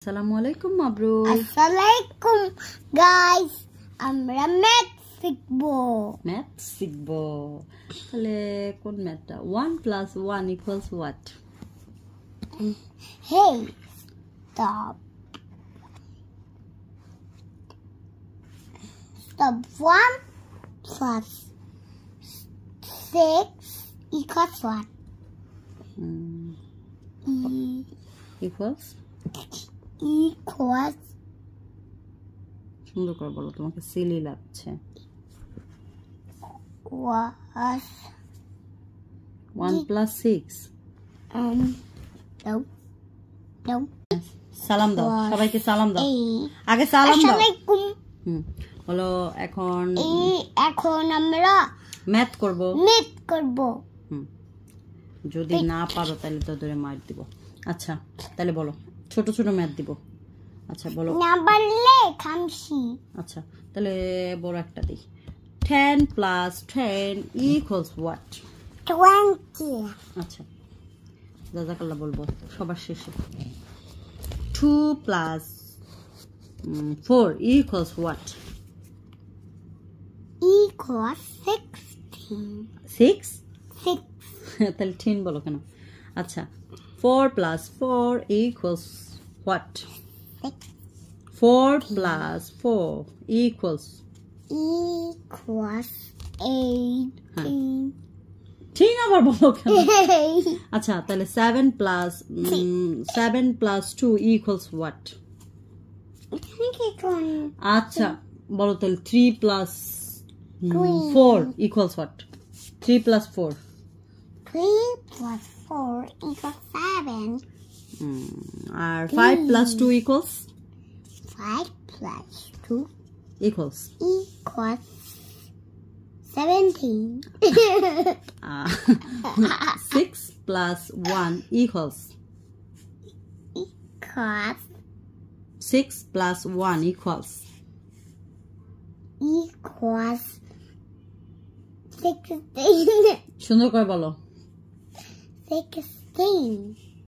Assalamualaikum Mabrur. Assalamualaikum guys. আমরা math শিখবো। Math শিখবো। তাহলে কোন ম্যাথটা? 1 + 1 = what? Hey, stop. Stop. 1 + 6 equals what? Equals? Equals সুন্দর করে বলো, তোমাকে সিলি লাগছে। was 1 + 6 no. সালাম দাও, সবাইকে সালাম দাও। আগে সালাম দাও। আসসালামু বলো এখন আমরা ম্যাথ করব। যদি না পারো তাহলে তো ধরে মার দিব। আচ্ছা তাহলে বলো, ছোট ছোট ম্যাথ দিব। আচ্ছা বলো। না বললে খামছি। আচ্ছা তাহলে বড় একটা দিই। 10 + 10 = what? 20. আচ্ছা জাযাকাল্লাহ বলবো সবার শেষে। 2 + 4 = what? Equals 16. 6? 6. তাহলে 10 বলো কেন? আচ্ছা 4 + 4 = what? 4 + 4 equals 18. ঠিক আবার বলো কেন? আচ্ছা তাহলে 7 + 2 = what? আচ্ছা বলো তাহলে 3 + 4 = what? 3 + 4 3 + 4 = 7. R 5 + 2 = 5 + 2 equals 17. 6 + 1 equals 6 + 1 equals 16. সুন্দর করে বলো। 16.